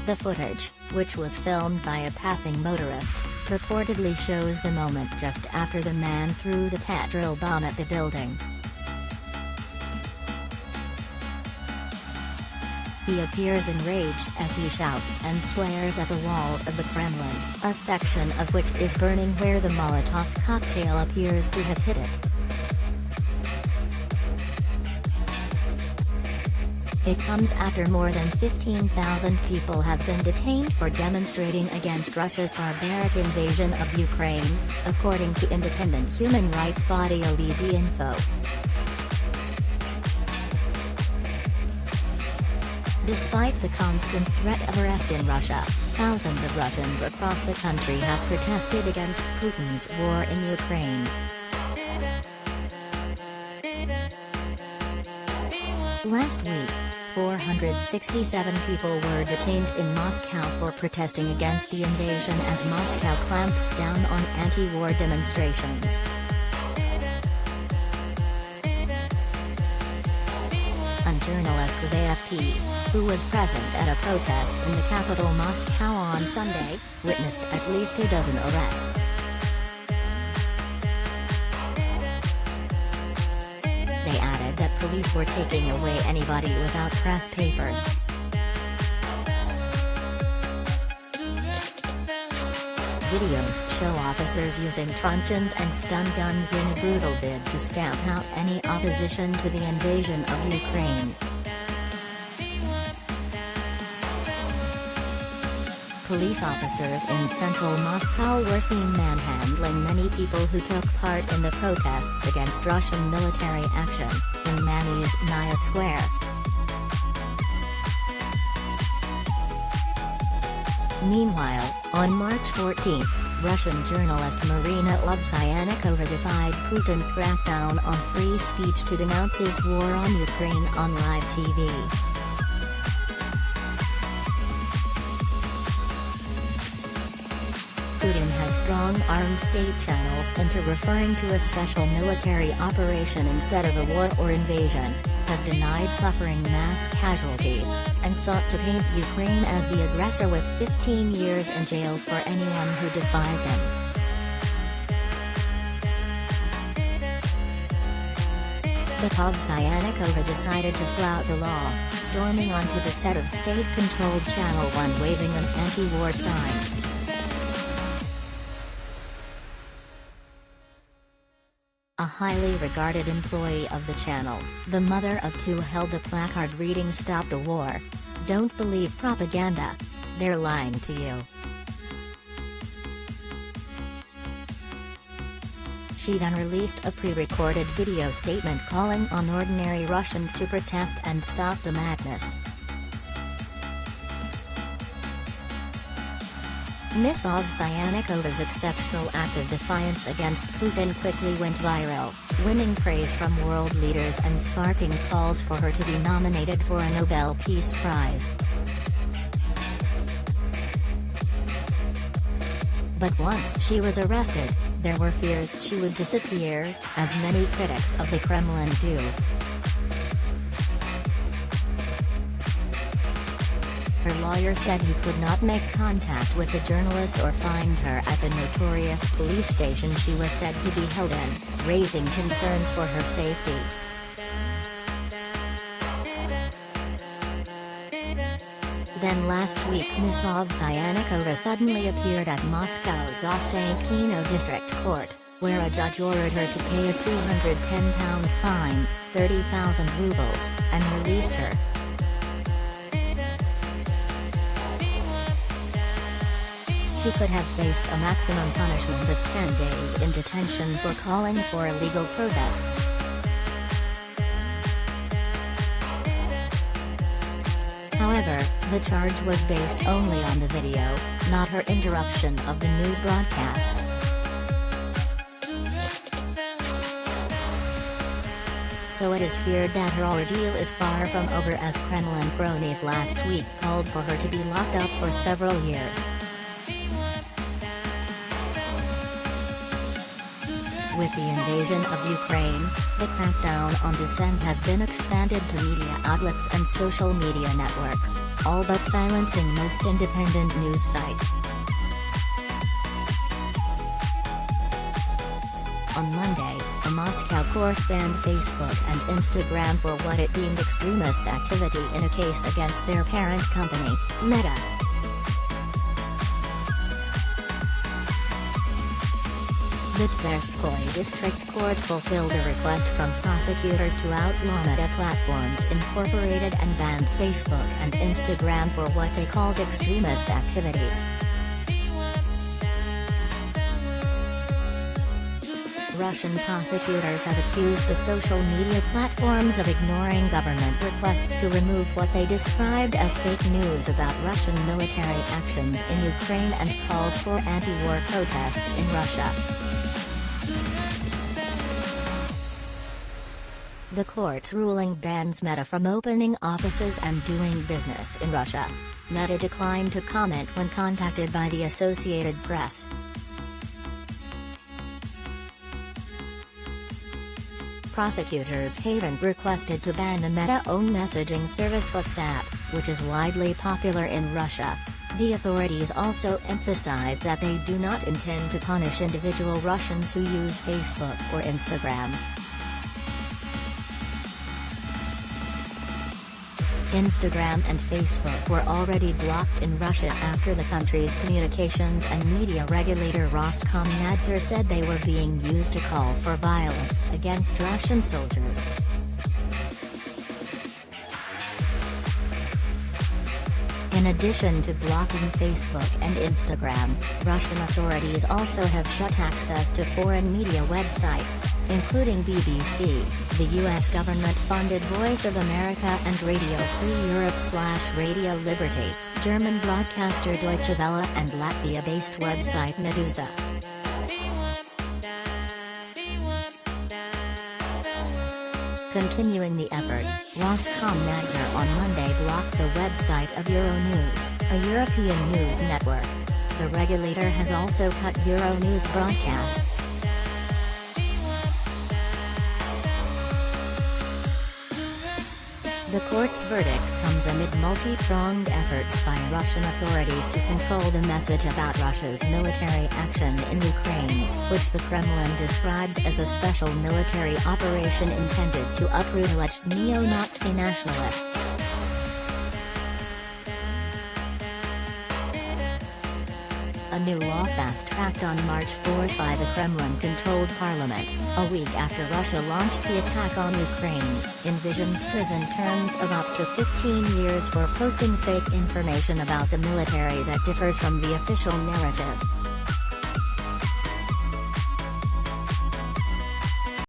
The footage, which was filmed by a passing motorist, purportedly shows the moment just after the man threw the petrol bomb at the building. He appears enraged as he shouts and swears at the walls of the Kremlin, a section of which is burning where the Molotov cocktail appears to have hit it. It comes after more than 15,000 people have been detained for demonstrating against Russia's barbaric invasion of Ukraine, according to independent human rights body OVD-Info. Despite the constant threat of arrest in Russia, thousands of Russians across the country have protested against Putin's war in Ukraine. Last week, 467 people were detained in Moscow for protesting against the invasion as Moscow clamps down on anti-war demonstrations. A journalist with AFP, who was present at a protest in the capital Moscow on Sunday, witnessed at least a dozen arrests. They added that police were taking away anybody without press papers. Videos show officers using truncheons and stun guns in a brutal bid to stamp out any opposition to the invasion of Ukraine. Police officers in central Moscow were seen manhandling many people who took part in the protests against Russian military action, in Manizhnaya Square. Meanwhile, on March 14, Russian journalist Marina Lubsyannikova defied Putin's crackdown on free speech to denounce his war on Ukraine on live TV. Putin has strong-armed state channels into referring to a special military operation instead of a war or invasion, has denied suffering mass casualties, and sought to paint Ukraine as the aggressor with 15 years in jail for anyone who defies him. But Lubsyannikova decided to flout the law, storming onto the set of state-controlled Channel 1 waving an anti-war sign. A highly regarded employee of the channel, the mother of two, held a placard reading "Stop the war. Don't believe propaganda. They're lying to you." She then released a pre-recorded video statement calling on ordinary Russians to protest and stop the madness. Ms. Lubsyanikova's exceptional act of defiance against Putin quickly went viral, winning praise from world leaders and sparking calls for her to be nominated for a Nobel Peace Prize. But once she was arrested, there were fears she would disappear, as many critics of the Kremlin do. Her lawyer said he could not make contact with the journalist or find her at the notorious police station she was said to be held in, raising concerns for her safety. Then last week Ms. Lubsyannikova suddenly appeared at Moscow's Ostankino District Court, where a judge ordered her to pay a £210 fine, 30,000 rubles, and released her. She could have faced a maximum punishment of 10 days in detention for calling for illegal protests. However, the charge was based only on the video, not her interruption of the news broadcast. So it is feared that her ordeal is far from over, as Kremlin cronies last week called for her to be locked up for several years. With the invasion of Ukraine, the crackdown on dissent has been expanded to media outlets and social media networks, all but silencing most independent news sites. On Monday, a Moscow court banned Facebook and Instagram for what it deemed extremist activity in a case against their parent company, Meta. The Tverskoy District Court fulfilled a request from prosecutors to outlaw Meta Platforms Incorporated and banned Facebook and Instagram for what they called extremist activities. Russian prosecutors have accused the social media platforms of ignoring government requests to remove what they described as fake news about Russian military actions in Ukraine and calls for anti-war protests in Russia. The court's ruling bans Meta from opening offices and doing business in Russia. Meta declined to comment when contacted by the Associated Press. Prosecutors haven't requested to ban the Meta-owned messaging service WhatsApp, which is widely popular in Russia. The authorities also emphasize that they do not intend to punish individual Russians who use Facebook or Instagram. Instagram and Facebook were already blocked in Russia after the country's communications and media regulator Roskomnadzor said they were being used to call for violence against Russian soldiers. In addition to blocking Facebook and Instagram, Russian authorities also have shut access to foreign media websites, including BBC, the U.S. government-funded Voice of America and Radio Free Europe/Radio Liberty, German broadcaster Deutsche Welle and Latvia-based website Meduza. Continuing the effort, Roskomnadzor on Monday blocked the website of Euronews, a European news network. The regulator has also cut Euronews broadcasts. The court's verdict comes amid multi-pronged efforts by Russian authorities to control the message about Russia's military action in Ukraine, which the Kremlin describes as a special military operation intended to uproot alleged neo-Nazi nationalists. A new law fast-tracked on March 4 by the Kremlin-controlled parliament, a week after Russia launched the attack on Ukraine, envisions prison terms of up to 15 years for posting fake information about the military that differs from the official narrative.